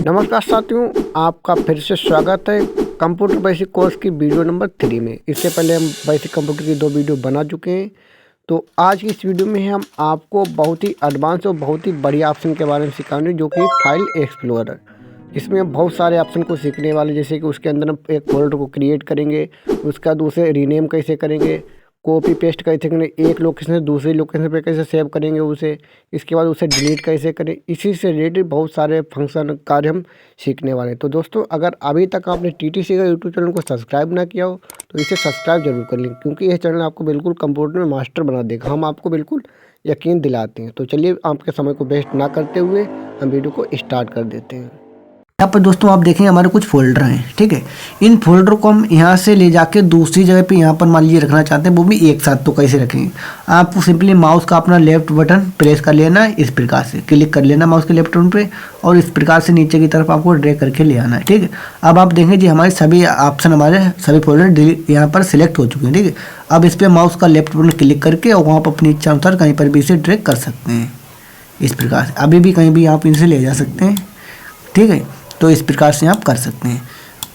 नमस्कार साथियों, आपका फिर से स्वागत है कंप्यूटर बेसिक कोर्स की वीडियो नंबर 3 में। इससे पहले हम बेसिक कंप्यूटर की 2 वीडियो बना चुके हैं। तो आज की इस वीडियो में हम आपको बहुत ही एडवांस और बहुत ही बढ़िया ऑप्शन के बारे में सिखाएंगे, जो कि फाइल एक्सप्लोरर। इसमें हम बहुत सारे ऑप्शन को सीखने वाले, जैसे कि उसके अंदर हम एक फोल्डर को क्रिएट करेंगे, उसका दूसरे रीनेम कैसे करेंगे, कॉपी पेस्ट कैसे करेंगे, एक लोकेशन से दूसरी लोकेशन पे कैसे सेव करेंगे उसे, इसके बाद उसे डिलीट कैसे करें। इसी से रिलेटेड बहुत सारे फंक्शन कार्य हम सीखने वाले हैं। तो दोस्तों, अगर अभी तक आपने TTC का यूट्यूब चैनल को सब्सक्राइब ना किया हो तो इसे सब्सक्राइब जरूर कर लें, क्योंकि यह चैनल आपको बिल्कुल कंप्यूटर में मास्टर बना देगा। हम आपको बिल्कुल यकीन दिलाते हैं। तो चलिए, आपके समय को वेस्ट ना करते हुए हम वीडियो को स्टार्ट कर देते हैं। यहाँ पर दोस्तों आप देखेंगे हमारे कुछ फोल्डर हैं, ठीक है। इन फोल्डर को हम यहाँ से ले जाके दूसरी जगह पे यहाँ पर मान लीजिए रखना चाहते हैं, वो भी एक साथ। तो कैसे रखेंगे? आपको सिंपली माउस का अपना लेफ्ट बटन प्रेस कर लेना है, इस प्रकार से क्लिक कर लेना माउस के लेफ्ट बटन पे, और इस प्रकार से नीचे की तरफ आपको ड्रैग करके ले आना है, ठीक है। अब आप देखेंगे जी हमारे सभी ऑप्शन, हमारे सभी फोल्डर यहाँ पर सिलेक्ट हो चुके हैं, ठीक है। अब इस पर माउस का लेफ्ट बटन क्लिक करके और वहाँ पर अपनी इच्छा अनुसार कहीं पर भी इसे ड्रैग कर सकते हैं, इस प्रकार से। अभी भी कहीं भी आप इनसे ले जा सकते हैं, ठीक है। तो इस प्रकार से आप कर सकते हैं,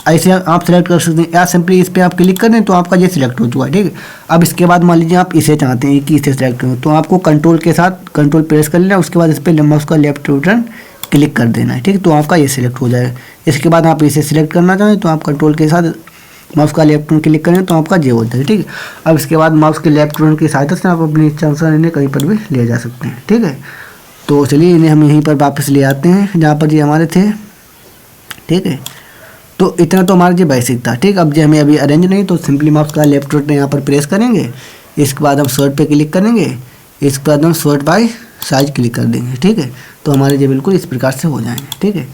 ऐसे आप सेलेक्ट कर सकते हैं, या सिंपली इस पर आप क्लिक कर दें तो आपका ये सिलेक्ट हो चुका है, ठीक है। अब इसके बाद मान लीजिए आप इसे चाहते हैं कि इसे सेलेक्ट करें, तो आपको कंट्रोल के साथ कंट्रोल प्रेस कर लेना, उसके बाद इस पर माउस का लेफ्ट बटन क्लिक कर देना है, ठीक है। तो आपका ये सिलेक्ट हो जाएगा। इसके बाद आप इसे सिलेक्ट करना चाहें तो आप कंट्रोल के साथ माउस का लेफ्ट बटन क्लिक करें तो आपका ये हो जाएगा, ठीक है। अब इसके बाद माउस के लेफ्ट बटन की सहायता से आप अपनी इच्छा अनुसार इन्हें कहीं पर भी ले जा सकते हैं, ठीक है। तो चलिए इन्हें हम यहीं पर वापस ले आते हैं जहाँ पर ये हमारे थे, ठीक है। तो इतना तो हमारा जो बेसिक था, ठीक। अब जो हमें अभी अरेंज नहीं, तो सिंपली माउस का लेफ्ट बटन यहाँ पर प्रेस करेंगे, इसके बाद हम सॉर्ट पे क्लिक करेंगे, इसके बाद हम सॉर्ट बाय साइज क्लिक कर देंगे, ठीक है। तो हमारे जो बिल्कुल इस प्रकार से हो जाएंगे, ठीक है।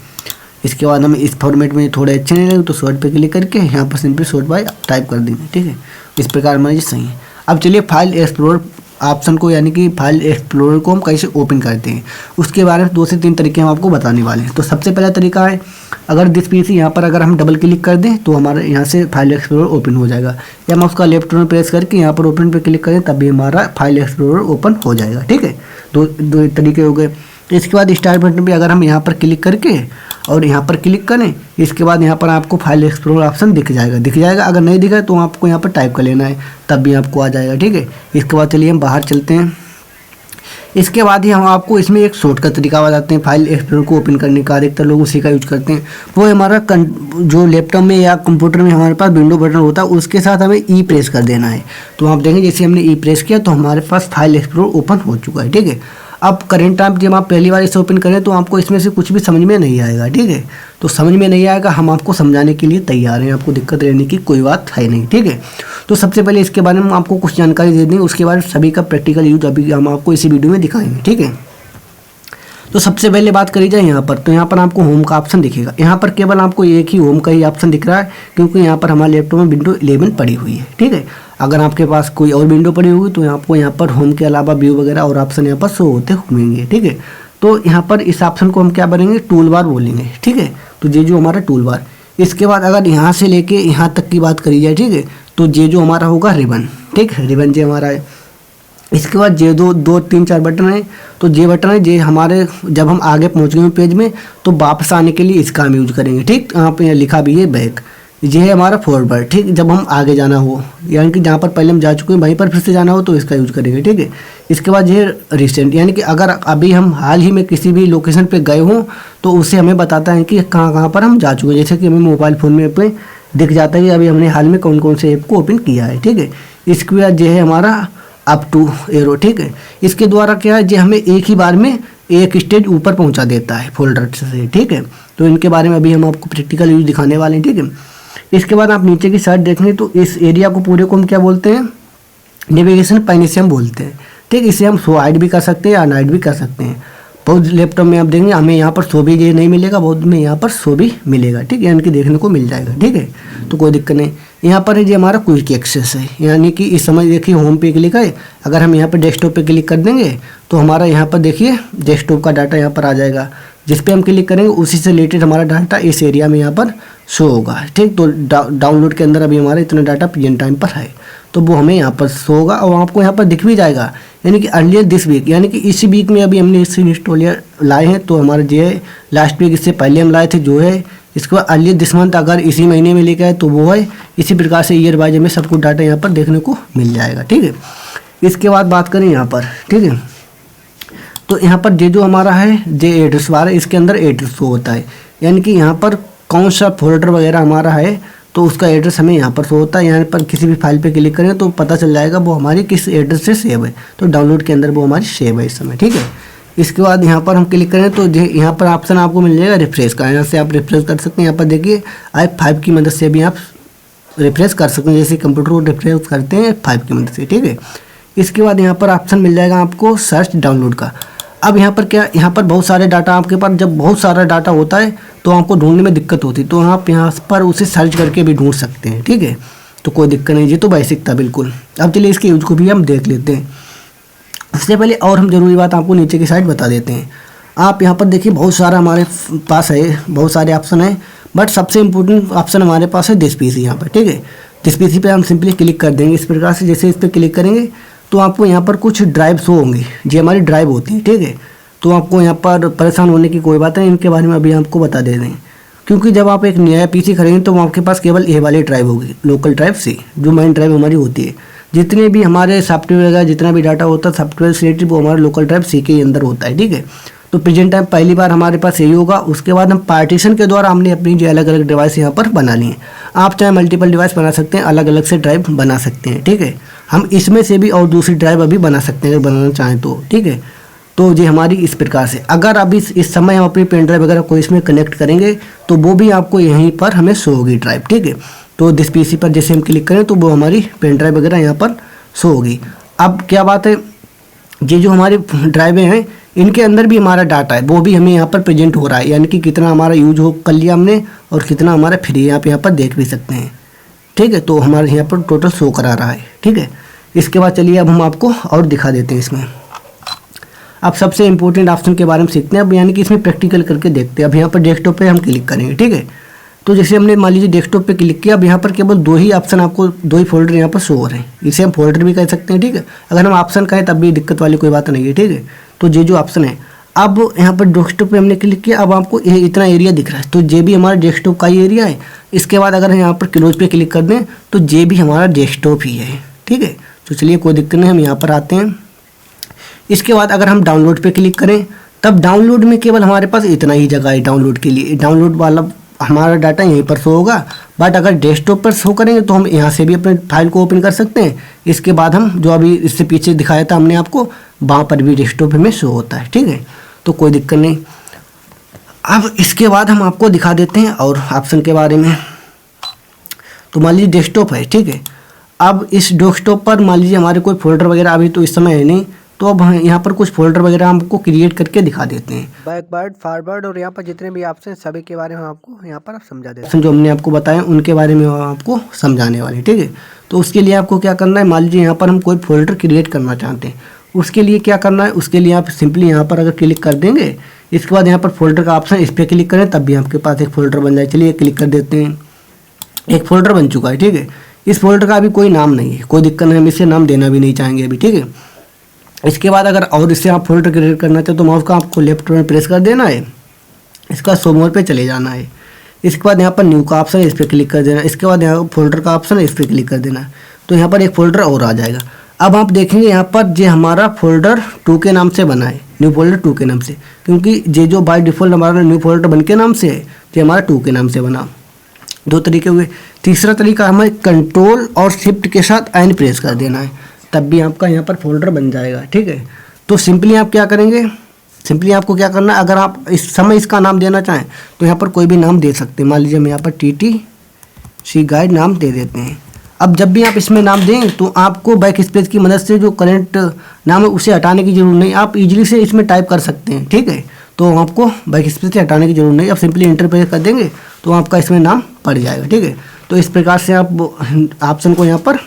इसके बाद हमें इस फॉर्मेट में थोड़े अच्छे नहीं लगे तो सॉर्ट पे क्लिक करके यहाँ पर सिंपली सॉर्ट बाय टाइप कर देंगे, ठीक है। इस प्रकार हमारे ये सही है। अब चलिए फाइल एक्सप्लोरर ऑप्शन को, यानी कि फाइल एक्सप्लोरर को हम कैसे ओपन करते हैं, उसके बारे में 2 से 3 तरीके हम आपको बताने वाले हैं। तो सबसे पहला तरीका है, अगर दिस पीसी यहाँ पर अगर हम डबल क्लिक कर दें तो हमारे यहाँ से फाइल एक्सप्लोरर ओपन हो जाएगा, या हम उसका लेफ्ट बटन प्रेस करके यहाँ पर ओपन पे क्लिक करें तब भी हमारा फाइल एक्सप्लोरर ओपन हो जाएगा, ठीक है। दो तरीके हो गए। इसके बाद स्टार्ट बटन पे अगर हम यहाँ पर क्लिक करके और यहाँ पर क्लिक करें, इसके बाद यहाँ पर आपको फाइल एक्सप्लोरर ऑप्शन दिख जाएगा। अगर नहीं दिखा तो आपको यहाँ पर टाइप कर लेना है, तब भी आपको आ जाएगा, ठीक है। इसके बाद चलिए हम बाहर चलते हैं। इसके बाद ही हम आपको इसमें एक शॉर्टकट तरीका बताते हैं फाइल एक्सप्लोरर को ओपन करने का। अधिकतर लोग उसी का यूज करते हैं। वो हमारा जो लैपटॉप में या कंप्यूटर में हमारे पास विंडो बटन होता है, उसके साथ हमें ई प्रेस कर देना है। तो आप देखेंगे जैसे हमने ई प्रेस किया तो हमारे पास फाइल एक्सप्लोरर ओपन हो चुका है, ठीक है। अब करेंट टाइम जब आप पहली बार इसे ओपन करें तो आपको इसमें से कुछ भी समझ में नहीं आएगा, ठीक है। तो समझ में नहीं आएगा, हम आपको समझाने के लिए तैयार हैं, आपको दिक्कत रहने की कोई बात है नहीं, ठीक है। तो सबसे पहले इसके बारे में आपको कुछ जानकारी दे देंगे, उसके बाद सभी का प्रैक्टिकल यूज अभी हम आपको इसी वीडियो में दिखाएंगे, ठीक है। तो सबसे पहले बात करी जाए यहाँ पर, तो यहाँ पर आपको होम का ऑप्शन दिखेगा। यहाँ पर केवल आपको एक ही होम का ही ऑप्शन दिख रहा है, क्योंकि यहाँ पर हमारे लैपटॉप में विंडो 11 पड़ी हुई है, ठीक है। अगर आपके पास कोई और विंडो पड़ी होगी तो आपको यहाँ पर होम के अलावा व्यू वगैरह और ऑप्शन यहाँ पर शो होते होंगे, ठीक है। तो यहाँ पर इस ऑप्शन को हम क्या बोलेंगे, टूल बार बोलेंगे, ठीक है। तो ये जो हमारा टूल बार, इसके बाद अगर यहाँ से लेके यहाँ तक की बात करी जाए, ठीक है, तो ये जो हमारा होगा रिबन, ठीक है, रिबन ये हमारा है। इसके बाद ये 2 3 4 बटन है, तो ये बटन है ये हमारे जब हम आगे पहुँच गए पेज में तो वापस आने के लिए इसका हम यूज करेंगे, ठीक। यहाँ पे लिखा भी है बैक, ये है हमारा फॉरवर्ड, ठीक। जब हम आगे जाना हो, यानी कि जहाँ पर पहले हम जा चुके हैं वहीं पर फिर से जाना हो तो इसका यूज करेंगे, ठीक है। इसके बाद ये रिसेंट, यानी कि अगर अभी हम हाल ही में किसी भी लोकेशन पे गए हों तो उसे हमें बताता है कि कहाँ पर हम जा चुके हैं। जैसे कि हमें मोबाइल फ़ोन में पे दिख जाता है कि अभी हमने हाल में कौन कौन से ऐप को ओपन किया है, ठीक है। इसके बाद ये है हमारा अप टू एरो, ठीक है। इसके द्वारा क्या है, ये हमें एक ही बार में एक स्टेज ऊपर पहुँचा देता है फोल्डर से, ठीक है। तो इनके बारे में अभी हम आपको प्रैक्टिकल यूज दिखाने वाले हैं, ठीक है। इसके बाद आप नीचे की साइड देखेंगे तो इस एरिया को पूरे को हम क्या बोलते हैं, नेविगेशन पैन से हम बोलते हैं, ठीक। इसे हम शो हाइड भी कर सकते हैं या नाइट भी कर सकते हैं। बहुत लैपटॉप में आप देखेंगे हमें यहाँ पर शो भी ये नहीं मिलेगा, बहुत में यहाँ पर शो भी मिलेगा, ठीक है, यानी कि देखने को मिल जाएगा, ठीक है। तो कोई दिक्कत नहीं। यहाँ पर ये हमारा क्विक एक्सेस है, यानी कि इस समय देखिए होम पे क्लिक है, अगर हम यहाँ पर डेस्कटॉप पे क्लिक कर देंगे तो हमारा यहाँ पर देखिए डेस्कटॉप का डाटा यहाँ पर आ जाएगा। जिस पे हम क्लिक करेंगे उसी से रिलेटेड हमारा डाटा इस एरिया में यहाँ पर शो होगा, ठीक। तो डाउनलोड के अंदर अभी हमारा इतना डाटा प्रेजेंट टाइम पर है। तो वो हमें यहाँ पर शो होगा और आपको यहाँ पर दिख भी जाएगा, यानी कि अर्लियर दिस वीक, यानी कि इसी वीक में अभी हमने इस इंस्टॉलर लाए हैं। तो हमारा जो है लास्ट वीक इससे पहले हम लाए थे जो है, इसके बाद अर्लियर दिस मंथ अगर इसी महीने में लेके आए तो वो है। इसी प्रकार से ईयर वाइज हमें सब कुछ डाटा यहाँ पर देखने को मिल जाएगा, ठीक है। इसके बाद बात करें यहाँ पर, ठीक है, तो यहाँ पर जो हमारा है जे एड्रेस बार है, इसके अंदर एड्रेस शो होता है, यानी कि यहाँ पर कौन सा फोल्डर वगैरह हमारा है तो उसका एड्रेस हमें यहाँ पर शो होता है। यहाँ पर किसी भी फाइल पे क्लिक करें तो पता चल जाएगा वो हमारी किस एड्रेस से सेव है। तो डाउनलोड के अंदर वो हमारी सेव है इस समय, ठीक है। इसके बाद यहाँ पर हम क्लिक करें तो यहाँ पर ऑप्शन आपको मिल जाएगा रिफ्रेश का, यहाँ से आप रिफ्रेश कर सकते हैं। यहाँ पर देखिए i5 की मदद से भी आप रिफ्रेश कर सकते हैं, जैसे कंप्यूटर को रिफ्रेश करते हैं 5 की मदद से, ठीक है। इसके बाद यहाँ पर ऑप्शन मिल जाएगा आपको सर्च डाउनलोड का। अब यहाँ पर क्या, यहाँ पर बहुत सारे डाटा आपके पास, जब बहुत सारा डाटा होता है तो आपको ढूंढने में दिक्कत होती है, तो आप यहाँ पर उसे सर्च करके भी ढूंढ सकते हैं, ठीक है। तो कोई दिक्कत नहीं, ये तो बेसिक था बिल्कुल। अब चलिए इसके यूज को भी हम देख लेते हैं। उससे पहले और हम जरूरी बात आपको नीचे की साइड बता देते हैं। आप यहाँ पर देखिए बहुत सारा हमारे पास है, बहुत सारे ऑप्शन हैं, बट सबसे इम्पोर्टेंट ऑप्शन हमारे पास है दिस पीसी यहाँ पर, ठीक है। दिस पीसी पे हम सिंपली क्लिक कर देंगे इस प्रकार से। जैसे इस पर क्लिक करेंगे तो आपको यहाँ पर कुछ ड्राइव शो होंगी, जो हमारी ड्राइव होती है, ठीक है। तो आपको यहाँ पर परेशान होने की कोई बात नहीं, इनके बारे में अभी आपको बता दे दें, क्योंकि जब आप एक नया पीसी खरीदेंगे तो आपके पास केवल ये वाली ड्राइव होगी, लोकल ड्राइव सी, जो मेन ड्राइव हमारी होती है। जितने भी हमारे सॉफ्टवेयर वगैरह जितना भी डाटा होता है सॉफ्टवेयर से रिलेटेड वो हमारा लोकल ड्राइव सी के अंदर होता है, ठीक है। तो प्रेजेंट टाइम पहली बार हमारे पास यही होगा। उसके बाद हम पार्टीशन के द्वारा हमने अपनी जो अलग अलग डिवाइस यहाँ पर बना ली है। आप चाहे मल्टीपल डिवाइस बना सकते हैं, अलग अलग से ड्राइव बना सकते हैं, ठीक है। हम इसमें से भी और दूसरी ड्राइव अभी बना सकते हैं अगर बनाना चाहें तो, ठीक है। तो ये हमारी इस प्रकार से, अगर अभी इस समय हम अपनी पेन ड्राइव वगैरह को इसमें कनेक्ट करेंगे तो वो भी आपको यहीं पर हमें शो होगी ड्राइव, ठीक है। तो दिस पीसी पर जैसे हम क्लिक करें तो वो हमारी पेन ड्राइव वगैरह यहाँ पर शो होगी। अब क्या बात है, ये जो हमारी ड्राइवें हैं इनके अंदर भी हमारा डाटा है, वो भी हमें यहाँ पर प्रेजेंट हो रहा है, यानी कि कितना हमारा यूज हो कर लिया हमने और कितना हमारा फ्री है, आप यहाँ पर देख भी सकते हैं, ठीक है। तो हमारे यहाँ पर टोटल शो करा रहा है, ठीक है। इसके बाद चलिए अब हम आपको और दिखा देते हैं इसमें। अब सबसे इंपॉर्टेंट ऑप्शन के बारे में सीखते हैं अब, यानी कि इसमें प्रैक्टिकल करके देखते हैं। अब यहाँ पर डेस्कटॉप पे हम क्लिक करेंगे, ठीक है। तो जैसे हमने मान लीजिए डेस्कटॉप पे क्लिक किया, अब यहाँ पर केवल दो ही ऑप्शन आपको, दो ही फोल्डर यहाँ पर शो हो रहे हैं। इसे हम फोल्डर भी कह सकते हैं, ठीक है। अगर हम ऑप्शन कहें तब भी दिक्कत वाली कोई बात नहीं है, ठीक है। तो ये जो ऑप्शन है, अब यहाँ पर डेस्कटॉप पे हमने क्लिक किया, अब आपको ये इतना एरिया दिख रहा है, तो ये भी हमारा डेस्कटॉप का ही एरिया है। इसके बाद अगर हम यहाँ पर क्लोज पे क्लिक कर दें तो ये भी हमारा डेस्कटॉप ही है, ठीक है। तो चलिए कोई दिक्कत नहीं, हम यहाँ पर आते हैं। इसके बाद अगर हम डाउनलोड पे क्लिक करें तब डाउनलोड में केवल हमारे पास इतना ही जगह है डाउनलोड के लिए, डाउनलोड वाला हमारा डाटा यहीं पर शो होगा। बट अगर डेस्कटॉप पर शो करेंगे तो हम यहाँ से भी अपने फाइल को ओपन कर सकते हैं। इसके बाद हम जो अभी इससे पीछे दिखाया था हमने आपको, वहाँ पर भी डेस्कटॉप में शो होता है, ठीक है। तो कोई दिक्कत नहीं। अब इसके बाद हम आपको दिखा देते हैं और ऑप्शन के बारे में। तो मान लीजिए डेस्कटॉप है, ठीक है। अब इस डेस्कटॉप पर मान लीजिए हमारे कोई फोल्डर वगैरह अभी तो इस समय है नहीं, तो अब यहाँ पर कुछ फोल्डर वगैरह हमको क्रिएट करके दिखा देते हैं। बैकवर्ड, फॉरवर्ड और यहाँ पर जितने भी ऑप्शन सभी के बारे में आपको यहाँ पर समझा देते हैं। जो हमने आपको बताया उनके बारे में आपको समझाने वाले, ठीक है। तो उसके लिए आपको क्या करना है, मान लीजिए यहाँ पर हम कोई फोल्डर क्रिएट करना चाहते हैं, उसके लिए क्या करना है, उसके लिए आप सिंपली यहाँ पर अगर क्लिक कर देंगे, इसके बाद यहाँ पर फोल्डर का ऑप्शन, इस पर क्लिक करें तब भी आपके पास एक फोल्डर बन जाए। चलिए क्लिक कर देते हैं, एक फोल्डर बन चुका है, ठीक है। इस फोल्डर का अभी कोई नाम नहीं है, कोई दिक्कत नहीं, हम इसे नाम देना भी नहीं चाहेंगे अभी, ठीक है। इसके बाद अगर और इससे आप फोल्डर क्रिएट करना चाहते हो तो माउस का आपको लेफ्ट में प्रेस कर देना है, इसका शो मोर पे चले जाना है। इसके बाद यहाँ पर न्यू का ऑप्शन है, इस पर क्लिक कर देना। इसके बाद यहाँ फोल्डर का ऑप्शन है, इस पर क्लिक कर देना, तो यहाँ पर एक फोल्डर और आ जाएगा। अब आप देखेंगे यहाँ पर ये हमारा फोल्डर 2 के नाम से बना है, न्यू फोल्डर 2 के नाम से, क्योंकि ये जो बाय डिफ़ॉल्ट हमारा न्यू फोल्डर बन के नाम से है, ये हमारा 2 के नाम से बना। दो तरीके हुए। तीसरा तरीका हमें कंट्रोल और शिफ्ट के साथ एन प्रेस कर देना है, तब भी आपका यहाँ पर फोल्डर बन जाएगा, ठीक है। तो सिंपली आप क्या करेंगे, सिंपली आपको क्या करना है, अगर आप इस समय इसका नाम देना चाहें तो यहाँ पर कोई भी नाम दे सकते हैं। मान लीजिए हम यहाँ पर TTC गाइड नाम दे देते हैं। अब जब भी आप इसमें नाम दें तो आपको बैक स्पेस की मदद से जो करंट नाम है उसे हटाने की जरूरत नहीं, आप इजीली से इसमें टाइप कर सकते हैं, ठीक है। तो आपको बैक स्पेस से हटाने की जरूरत नहीं, आप सिंपली एंटर प्रेस कर देंगे तो आपका इसमें नाम पड़ जाएगा, ठीक है। तो इस प्रकार से आप ऑप्शन को यहाँ पर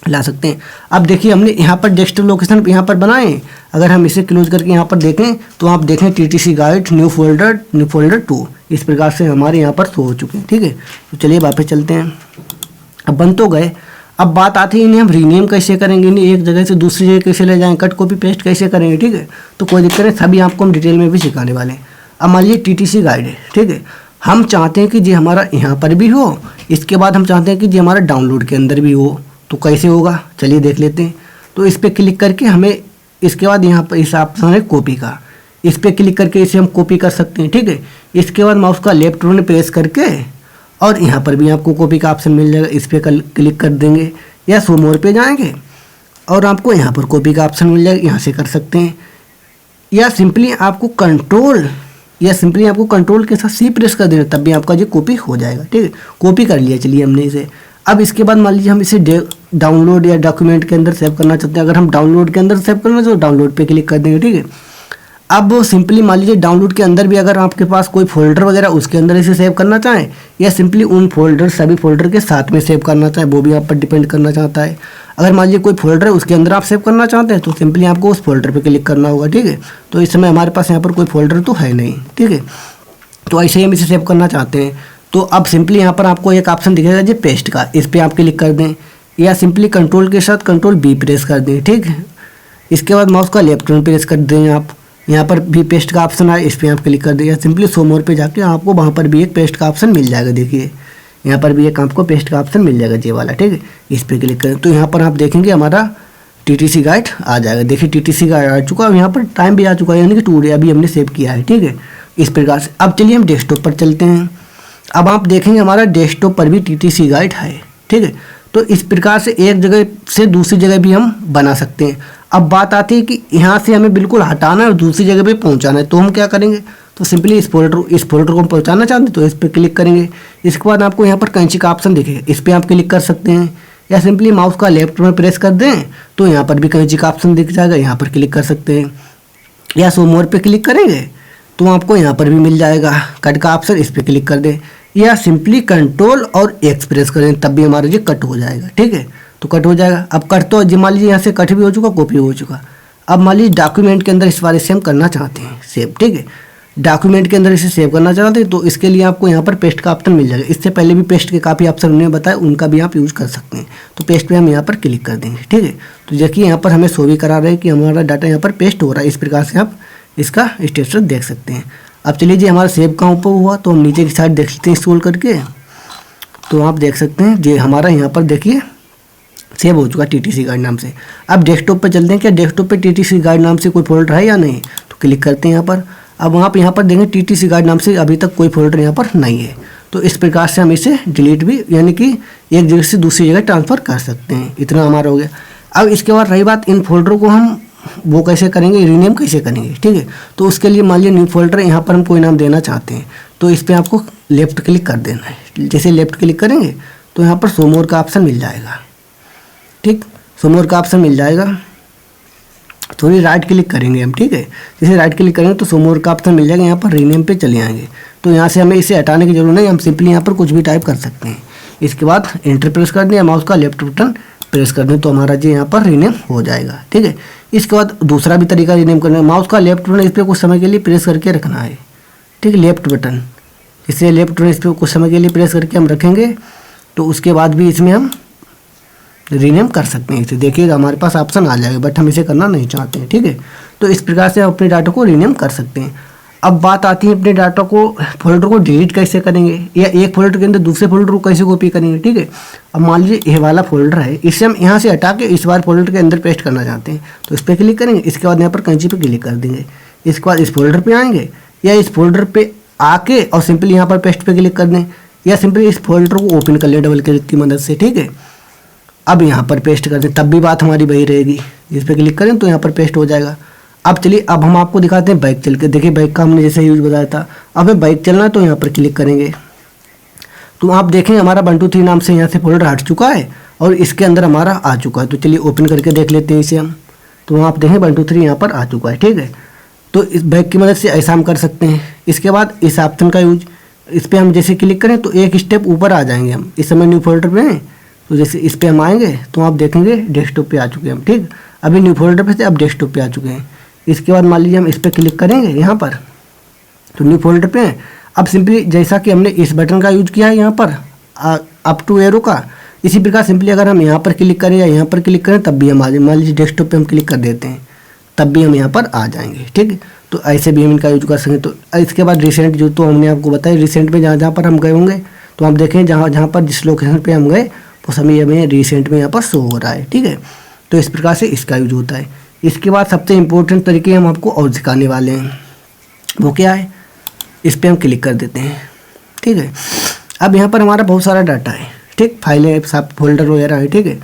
ला सकते हैं। अब देखिए हमने यहाँ पर डेस्कटॉप लोकेशन यहाँ पर बनाए, अगर हम इसे क्लोज करके यहाँ पर देखें तो आप देखें TTC गाइड न्यू फोल्डर 2, इस प्रकार से हमारे यहाँ पर शो हो चुके हैं, ठीक है। तो चलिए वापस चलते हैं। अब बन तो गए। अब बात आती है इन्हें हम रीनेम कैसे करेंगे, इन्हें एक जगह से दूसरी जगह कैसे ले जाएंगे, कट कॉपी पेस्ट कैसे करेंगे, ठीक है। तो कोई दिक्कत नहीं, सभी आपको हम डिटेल में भी सिखाने वाले हैं। अब मान लीजिए TTC गाइड है, ठीक है, हम चाहते हैं कि ये हमारा यहाँ पर भी हो, इसके बाद हम चाहते हैं कि ये हमारा डाउनलोड के अंदर भी हो। तो कैसे होगा चलिए देख लेते हैं। तो इस पर क्लिक करके हमें इसके बाद यहाँ पर इस ऑप्शन है कॉपी का, इस पर क्लिक करके इसे हम कॉपी कर सकते हैं, ठीक है। इसके बाद माउस का लेफ्ट बटन प्रेस करके और यहाँ पर भी आपको कॉपी का ऑप्शन मिल जाएगा, इस पर क्लिक कर देंगे या शो मोर पे जाएंगे और आपको यहाँ पर कॉपी का ऑप्शन मिल जाएगा, यहाँ से कर सकते हैं। या सिंपली आपको कंट्रोल के साथ C प्रेस कर देना, तब भी आपका जो कॉपी हो जाएगा, ठीक है। कॉपी कर लिया चलिए हमने इसे। अब इसके बाद मान लीजिए हम इसे डाउनलोड या डॉक्यूमेंट के अंदर सेव करना चाहते हैं। अगर हम डाउनलोड के अंदर सेव करना तो डाउनलोड पे क्लिक कर देंगे, ठीक है। अब सिंपली मान लीजिए डाउनलोड के अंदर भी अगर आपके पास कोई फोल्डर वगैरह उसके अंदर इसे सेव करना चाहें या सिंपली उन फोल्डर सभी फोल्डर के साथ में सेव करना चाहें, वो भी आप पर डिपेंड करना चाहता है। अगर मान लीजिए कोई फोल्डर है उसके अंदर आप सेव करना चाहते हैं तो सिंपली आपको उस फोल्डर पर क्लिक करना होगा, ठीक है। तो इस समय हमारे पास यहाँ पर कोई फोल्डर तो है नहीं, ठीक है। तो ऐसे ही हम इसे सेव करना चाहते हैं। तो अब सिंपली यहाँ पर आपको एक ऑप्शन दिखेगा जो पेस्ट का, इस पर आप क्लिक कर दें या सिंपली कंट्रोल के साथ कंट्रोल B प्रेस कर दें, ठीक है। इसके बाद माउस का लेफ्ट बटन प्रेस कर दें, आप यहाँ पर भी पेस्ट का ऑप्शन आए, इस पर आप क्लिक कर दें या सिंपली शो मोर पे जाके आपको वहाँ पर भी एक पेस्ट का ऑप्शन मिल जाएगा। देखिए यहाँ पर भी एक आपको पेस्ट का ऑप्शन मिल जाएगा ये वाला, ठीक है। इस पर क्लिक करें तो यहाँ पर आप देखेंगे हमारा TTC गाइड आ जाएगा। देखिए TTC गाइड आ चुका है, यहाँ पर टाइम भी आ चुका है, यानी कि 2 डे अभी हमने सेव किया है, ठीक है। इस प्रकार से अब चलिए हम डेस्कटॉप पर चलते हैं। अब आप देखेंगे हमारा डेस्कटॉप पर भी TTC गाइड है, ठीक है। तो इस प्रकार से एक जगह से दूसरी जगह भी हम बना सकते हैं। अब बात आती है कि यहाँ से हमें बिल्कुल हटाना है और दूसरी जगह पे पहुँचाना है, तो हम क्या करेंगे, तो सिंपली इस फोल्डर को हम पहुँचाना चाहते हैं तो इस पर क्लिक करेंगे। इसके बाद आपको यहाँ पर कैंची का ऑप्शन दिखेगा, इस पर आप क्लिक कर सकते हैं या सिंपली माउस का लेफ्ट में प्रेस कर दें तो यहाँ पर भी कैंची का ऑप्शन दिख जाएगा, यहाँ पर क्लिक कर सकते हैं या शो मोर पे क्लिक करेंगे तो आपको यहाँ पर भी मिल जाएगा कट का ऑप्शन, इस पर क्लिक कर दें या सिंपली कंट्रोल और X प्रेस करें, तब भी हमारा ये कट हो जाएगा, ठीक है। तो कट हो जाएगा। अब कट तो मान लीजिए यहाँ से कट भी हो चुका, कॉपी हो चुका। अब मान लीजिए डॉक्यूमेंट के अंदर इस बार इसे हम करना चाहते हैं सेव, ठीक है। डॉक्यूमेंट के अंदर इसे सेव करना चाहते हैं तो इसके लिए आपको यहाँ पर पेस्ट का ऑप्शन मिल जाएगा। इससे पहले भी पेस्ट के काफ़ी ऑप्शन उन्होंने बताया, उनका भी आप यूज़ कर सकते हैं। तो पेस्ट पे हम यहाँ पर क्लिक कर देंगे, ठीक है। तो देखिए यहाँ पर हमें शो भी करा रहे हैं कि हमारा डाटा यहाँ पर पेस्ट हो रहा है। इस प्रकार से आप इसका स्टेटस देख सकते हैं। अब चलिए जी हमारा सेव कहाँ पर हुआ, तो हम नीचे की साइड देख लेते हैं स्क्रॉल करके। तो आप देख सकते हैं जी हमारा यहाँ पर देखिए सेव हो चुका TTC गाइड नाम से। अब डेस्कटॉप पर चलते हैं, क्या डेस्कटॉप पे TTC गाइड नाम से कोई फोल्डर है या नहीं, तो क्लिक करते हैं यहाँ पर। अब आप यहाँ पर देंगे TTC गाइड नाम से अभी तक कोई फोल्डर यहाँ पर नहीं है। तो इस प्रकार से हम इसे डिलीट भी यानी कि एक जगह से दूसरी जगह ट्रांसफ़र कर सकते हैं। इतना हमारा हो गया। अब इसके बाद रही बात इन फोल्डरों को हम वो कैसे करेंगे, रीनेम कैसे करेंगे, ठीक है। तो उसके लिए मान लीजिए न्यू फोल्डर यहाँ पर हम कोई नाम देना चाहते हैं तो इस पर आपको लेफ्ट क्लिक कर देना है। जैसे लेफ्ट क्लिक करेंगे तो यहाँ पर शो मोर का ऑप्शन मिल जाएगा, ठीक। शो मोर का ऑप्शन मिल जाएगा, थोड़ी राइट क्लिक करेंगे हम, ठीक है। जैसे राइट क्लिक करेंगे तो शो मोर का ऑप्शन मिल जाएगा, यहाँ पर रीनेम पे चले आएंगे। तो यहाँ से हमें इसे हटाने की जरूरत नहीं, हम सिंपली यहाँ पर कुछ भी टाइप कर सकते हैं। इसके बाद एंटर प्रेस कर दें या माउस का लेफ्ट बटन प्रेस कर दें तो हमारा जी यहाँ पर रीनेम हो जाएगा, ठीक है। इसके बाद दूसरा भी तरीका रीनेम करना है, माउस का लेफ्ट बटन इस पर कुछ समय के लिए प्रेस करके रखना है, ठीक है। लेफ्ट बटन इससे लेफ्ट बटन इस पर कुछ समय के लिए प्रेस करके हम रखेंगे तो उसके बाद भी इसमें हम रीनेम कर सकते हैं। इसे देखिएगा हमारे पास ऑप्शन आ जाएगा, बट हम इसे करना नहीं चाहते हैं, ठीक है। तो इस प्रकार से हम अपने डाटा को रीनेम कर सकते हैं। अब बात आती है अपने डाटा को फोल्डर को डिलीट कैसे करेंगे या एक फोल्डर के अंदर दूसरे फोल्डर को कैसे कॉपी करेंगे, ठीक है। अब मान लीजिए ये वाला फोल्डर है, इसे हम यहाँ से हटा के इस बार फोल्डर के अंदर पेस्ट करना चाहते हैं तो इस पर क्लिक करेंगे। इसके बाद यहाँ पर कैंची पे क्लिक कर देंगे। इसके बाद इस फोल्डर पे आएंगे या इस फोल्डर पे आके और सिंपली यहाँ पर पेस्ट पे क्लिक कर दें या सिंपली इस फोल्डर को ओपन कर लें डबल क्लिक की मदद से, ठीक है। अब यहाँ पर पेस्ट कर दें, तब भी बात हमारी वही रहेगी। इस पर क्लिक करें तो यहाँ पर पेस्ट हो जाएगा। अब चलिए अब हम आपको दिखाते हैं बाइक चल के। देखिए बाइक का हमने जैसे यूज़ बताया था, अब हमें बाइक चलना है तो यहाँ पर क्लिक करेंगे तो आप देखें हमारा 1 2 3 नाम से यहाँ से फोल्डर हट चुका है और इसके अंदर हमारा आ चुका है। तो चलिए ओपन करके देख लेते हैं इसे हम। तो आप देखें 1 2 3 यहाँ पर आ चुका है, ठीक है। तो इस बाइक की मदद से ऐसा हम कर सकते हैं। इसके बाद इस ऑप्शन का यूज, इस पर हम जैसे क्लिक करें तो एक स्टेप ऊपर आ जाएंगे हम। इस समय न्यू फोल्डर पे हैं तो जैसे इस पर हम आएंगे तो आप देखेंगे डेस्कटॉप पे आ चुके हैं हम, ठीक। अभी न्यू फोल्डर पे थे, अब डेस्कटॉप पे आ चुके हैं। इसके बाद मान लीजिए हम इस पर क्लिक करेंगे यहाँ पर तो न्यू फोल्डर पे हैं। अब सिंपली जैसा कि हमने इस बटन का यूज किया है यहाँ पर अप टू एरो का, इसी प्रकार सिंपली अगर हम यहाँ पर क्लिक करें या यहाँ पर क्लिक करें तब भी हम आ जाए, मान लीजिए डेस्कटॉप पे हम क्लिक कर देते हैं तब भी हम यहाँ पर आ जाएंगे, ठीक है। तो ऐसे भी हम इनका यूज कर सकें। तो इसके बाद रिसेंट जो तो हमने आपको बताया, रिसेंट में जहाँ जहाँ पर हम गए होंगे तो आप देखें जहाँ जहाँ पर जिस लोकेशन पे हम गए वो समय हमें रिसेंट में यहाँ पर शो हो रहा है, ठीक है। तो इस प्रकार से इसका यूज होता है। इसके बाद सबसे इम्पोर्टेंट तरीके हम आपको और सिखाने वाले हैं, वो क्या है, इस पर हम क्लिक कर देते हैं, ठीक है। अब यहाँ पर हमारा बहुत सारा डाटा है, ठीक, फाइलें सब फोल्डर वगैरह है, ठीक है।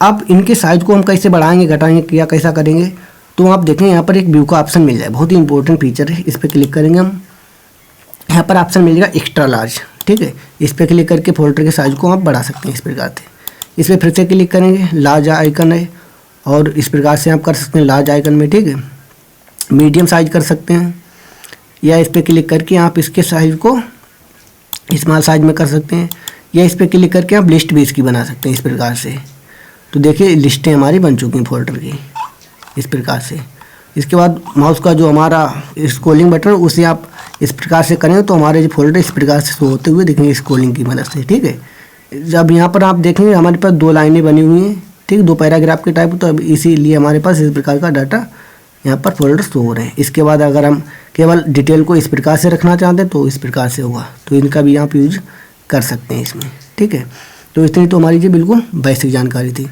अब इनके साइज को हम कैसे बढ़ाएंगे घटाएंगे क्या कैसा करेंगे, तो आप देखें यहाँ पर एक व्यू का ऑप्शन मिल जाए, बहुत ही इंपॉर्टेंट फीचर है। इस पर क्लिक करेंगे हम, यहाँ पर ऑप्शन मिल जाएगा एक्स्ट्रा लार्ज, ठीक है। इस पर क्लिक करके फोल्डर के साइज को आप बढ़ा सकते हैं इस प्रकार से। इस पर फिर से क्लिक करेंगे, लार्ज आइकन है और इस प्रकार से आप कर सकते हैं लार्ज आइकन में, ठीक है। मीडियम साइज कर सकते हैं या इस पर क्लिक करके आप इसके साइज को स्मॉल साइज में कर सकते हैं या इस पर क्लिक करके आप लिस्ट भी इसकी बना सकते हैं इस प्रकार से। तो देखिए लिस्टें हमारी बन चुकी हैं फोल्डर की इस प्रकार से। इसके बाद माउस का जो हमारा स्क्रॉलिंग बटन उसे आप इस प्रकार से करेंगे तो हमारे जो फोल्डर इस प्रकार से शो होते हुए दिखेंगे स्क्रॉलिंग की मदद से, ठीक है। जब यहाँ पर आप देखेंगे हमारे पास 2 लाइनें बनी हुई हैं, ठीक, 2 पैराग्राफ के टाइप, तो अब इसीलिए हमारे पास इस प्रकार का डाटा यहाँ पर फोल्डर शो हो रहे हैं। इसके बाद अगर हम केवल डिटेल को इस प्रकार से रखना चाहते हैं तो इस प्रकार से होगा, तो इनका भी आप यूज कर सकते हैं इसमें, ठीक है। तो इतनी तो हमारी ये बिल्कुल बेसिक जानकारी थी।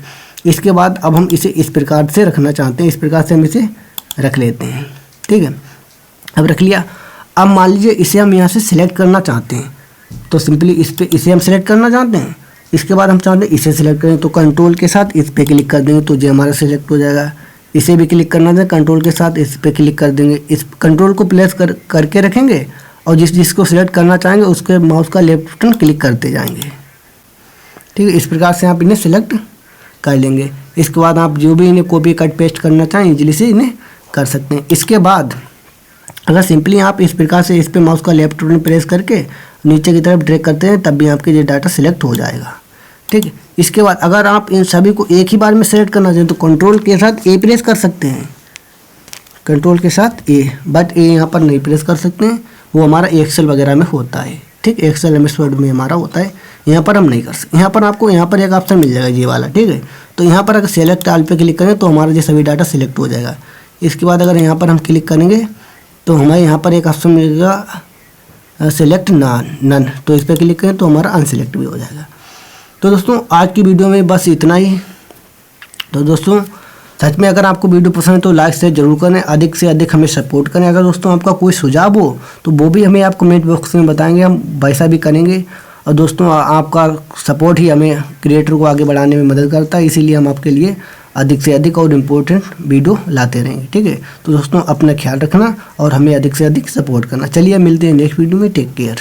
इसके बाद अब हम इसे इस प्रकार से रखना चाहते हैं, इस प्रकार से हम इसे रख लेते हैं, ठीक है। अब रख लिया। अब मान लीजिए इसे हम यहाँ से सिलेक्ट करना चाहते हैं, तो सिंपली इसे हम सिलेक्ट करना चाहते हैं। इसके बाद हम चाहते हैं इसे सिलेक्ट करें तो कंट्रोल के साथ इस पर क्लिक कर देंगे तो ये हमारा सिलेक्ट हो जाएगा। इसे भी क्लिक करना है कंट्रोल के साथ इस पर क्लिक कर देंगे। इस कंट्रोल को प्लेस करके रखेंगे और जिसको सिलेक्ट करना चाहेंगे उसके माउस का लेफ्ट बटन क्लिक करते जाएंगे, ठीक है। इस प्रकार से आप इन्हें सिलेक्ट कर लेंगे। इसके बाद आप जो भी इन्हें कॉपी कट पेस्ट करना चाहें इजीली से इन्हें कर सकते हैं। इसके बाद अगर सिंपली आप इस प्रकार से इस पे माउस का लेफ्ट बटन प्रेस करके नीचे की तरफ ड्रैग करते हैं तब भी आपके ये डाटा सिलेक्ट हो जाएगा, ठीक है। इसके बाद अगर आप इन सभी को एक ही बार में सेलेक्ट करना चाहें तो कंट्रोल के साथ ए प्रेस कर सकते हैं, कंट्रोल के साथ ए, बट ए यहाँ पर नहीं प्रेस कर सकते हैं, वो हमारा एक्सेल वगैरह में होता है, ठीक, एक्सेल एमएस वर्ड में हमारा होता है, यहाँ पर हम नहीं कर सकते। यहाँ पर आपको यहाँ पर एक ऑप्शन मिल जाएगा ये वाला, ठीक है। तो यहाँ पर अगर सेलेक्ट ऑल पे क्लिक करें तो हमारा ये सभी डाटा सिलेक्ट हो जाएगा। इसके बाद अगर यहाँ पर हम क्लिक करेंगे तो हमें यहाँ पर एक ऑप्शन मिलेगा सेलेक्ट नन, तो इस पर क्लिक करें तो हमारा अनसेलेक्ट भी हो जाएगा। तो दोस्तों आज की वीडियो में बस इतना ही। तो दोस्तों सच में अगर आपको वीडियो पसंद है तो लाइक शेयर जरूर करें, अधिक से अधिक हमें सपोर्ट करें। अगर दोस्तों आपका कोई सुझाव हो तो वो भी हमें आप कमेंट बॉक्स में बताएंगे, हम वैसा भी करेंगे। और दोस्तों आपका सपोर्ट ही हमें क्रिएटर को आगे बढ़ाने में मदद करता है, इसीलिए हम आपके लिए अधिक से अधिक और इम्पोर्टेंट वीडियो लाते रहेंगे, ठीक है। तो दोस्तों अपना ख्याल रखना और हमें अधिक से अधिक सपोर्ट करना। चलिए मिलते हैं नेक्स्ट वीडियो में, टेक केयर।